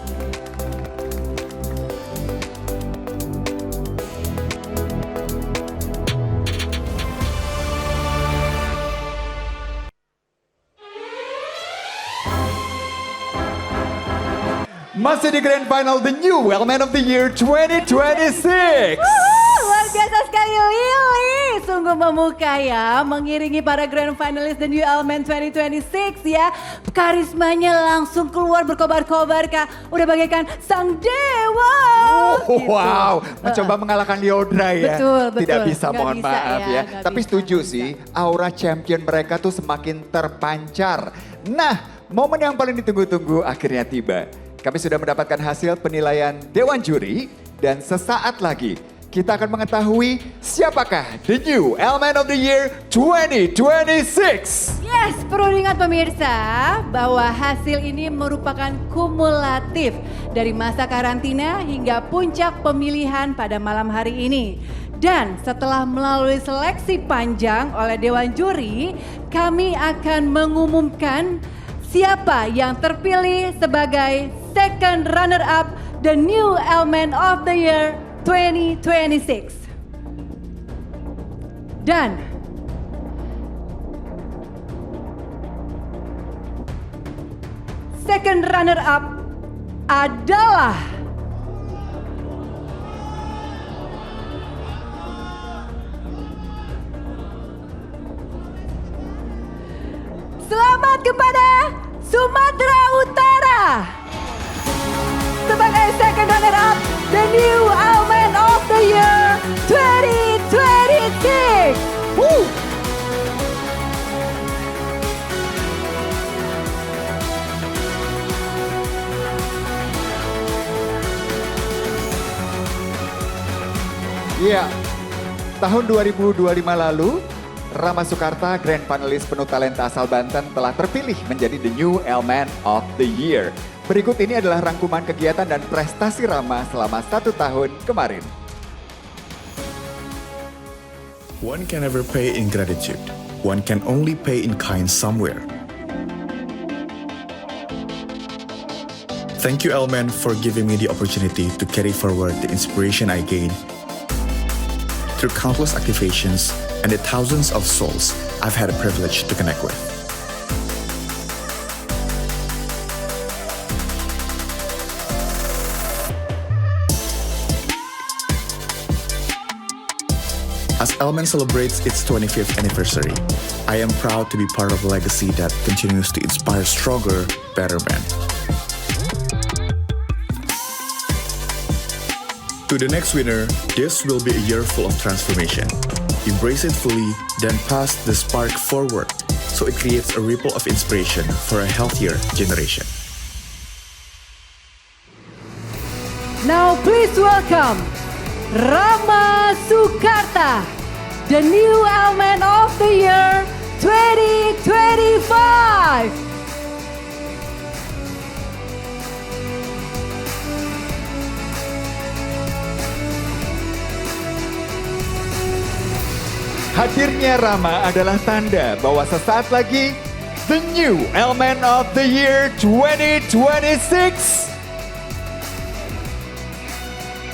Masih di Grand Final, the new Element of the Year 2026. Luar biasa sekali Lily, sungguh memuka ya, mengiringi para grand finalis The New Element 2026 ya. Karismanya langsung keluar berkobar-kobar Kak, udah bagaikan sang dewa. Wow, mencoba mengalahkan Liodra ya. Betul. Tidak bisa, Nggak mohon bisa maaf ya. nggak Tapi bisa, setuju nggak sih, aura champion mereka tuh semakin terpancar. Nah, momen yang paling ditunggu-tunggu akhirnya tiba. Kami sudah mendapatkan hasil penilaian Dewan Juri dan sesaat lagi kita akan mengetahui siapakah the new Element of the Year 2026. Yes, perlu diingat pemirsa bahwa hasil ini merupakan kumulatif dari masa karantina hingga puncak pemilihan pada malam hari ini. Dan setelah melalui seleksi panjang oleh Dewan Juri, kami akan mengumumkan siapa yang terpilih sebagai second runner up the new Element of the Year 2026. Dan second runner up adalah selamat kepada Sumatera Utara sebagai second runner up the new Element of the Year 2026. Woo! Iya, tahun 2025 lalu, Rama Sukarta, Grand Panelis penuh talenta asal Banten telah terpilih menjadi the new Elman of the Year. Berikut ini adalah rangkuman kegiatan dan prestasi Rama selama 1 tahun kemarin. One can never pay in gratitude. One can only pay in kind somewhere. Thank you, Elman, for giving me the opportunity to carry forward the inspiration I gained through countless activations and the thousands of souls I've had a privilege to connect with. As Elman celebrates its 25th anniversary, I am proud to be part of a legacy that continues to inspire stronger, better men. To the next winner, this will be a year full of transformation. Embrace it fully, then pass the spark forward so it creates a ripple of inspiration for a healthier generation. Now please welcome Rama Sukarta, the new Elman of the Year 2025. Hadirnya Rama adalah tanda bahwa sesaat lagi the new Elman of the Year 2026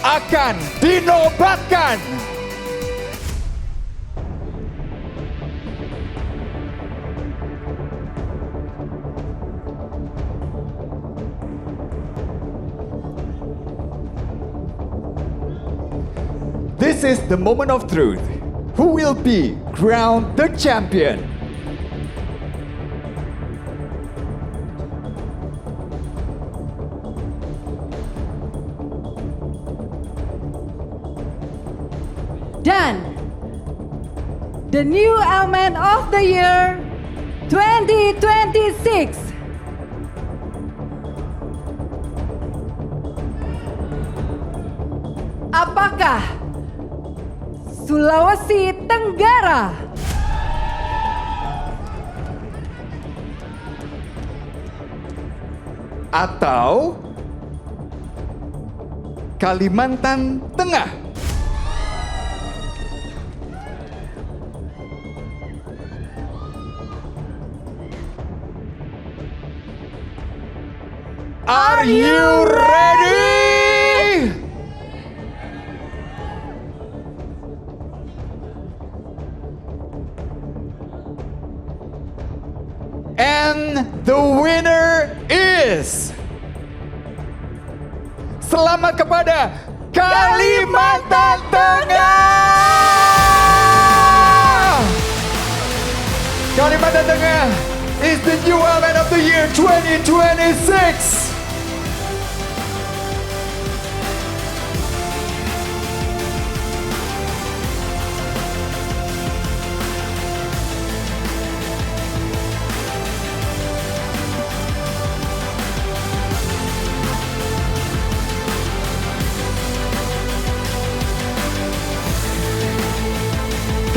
akan dinobatkan. This is the moment of truth. Who will be crowned the champion? Dan the new Elman of the Year 2026. Apakah Sulawesi Tenggara? Atau Kalimantan Tengah? Are you ready? And the winner is... Selamat kepada Kalimantan Tengah! Kalimantan Tengah is the new Elman of the Year 2026!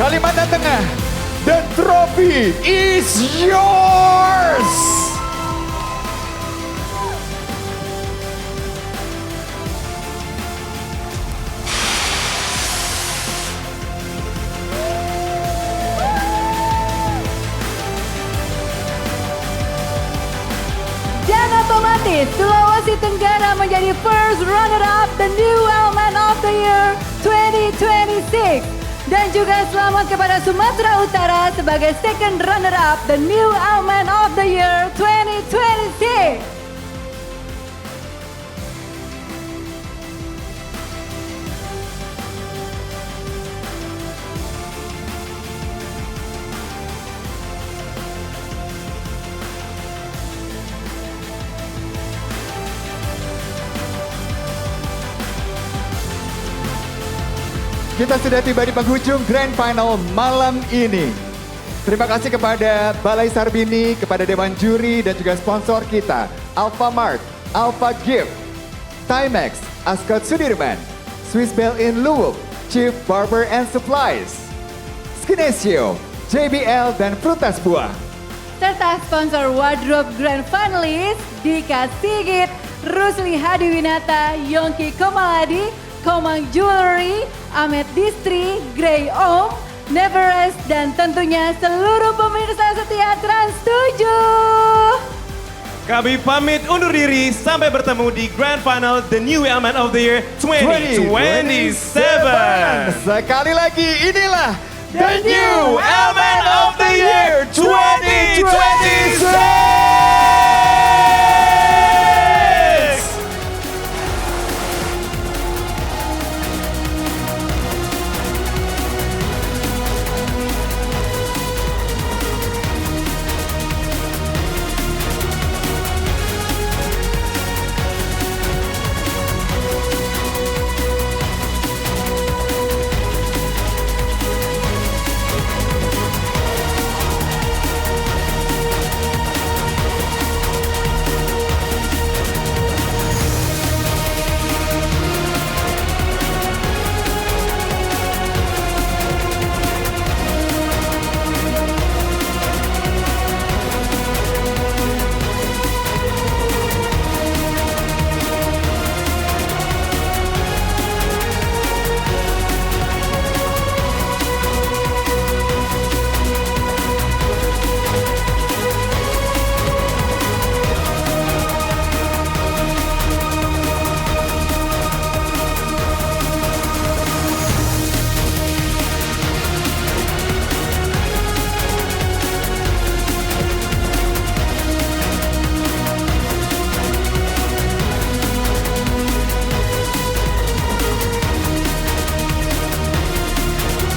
Kalimantan Tengah, the trophy is yours! Dan otomatis Sulawesi Tenggara menjadi first runner-up the new Elman of the Year 2026. Dan juga selamat kepada Sumatera Utara sebagai second runner-up the new Elman of the Year 2026. Kita sudah tiba di penghujung Grand Final malam ini. Terima kasih kepada Balai Sarbini, kepada Dewan Juri dan juga sponsor kita, Alfamart, Alpha Gift, Timex, Ascot Sudirman, Swiss Bell in Luwuk, Chief Barber and Supplies, Skinesio, JBL dan Frutas Buah. Serta sponsor wardrobe grand finalist Dika Sigit, Rusli Hadiwinata, Yongki Komaladi, Komang Jewelry, Ahmed Distri, Grey Om, Neverest, dan tentunya seluruh pemirsa setia Trans 7. Kami pamit undur diri sampai bertemu di Grand Final The New Element of the Year 2027. Sekali lagi inilah The New Element of the Year 2027.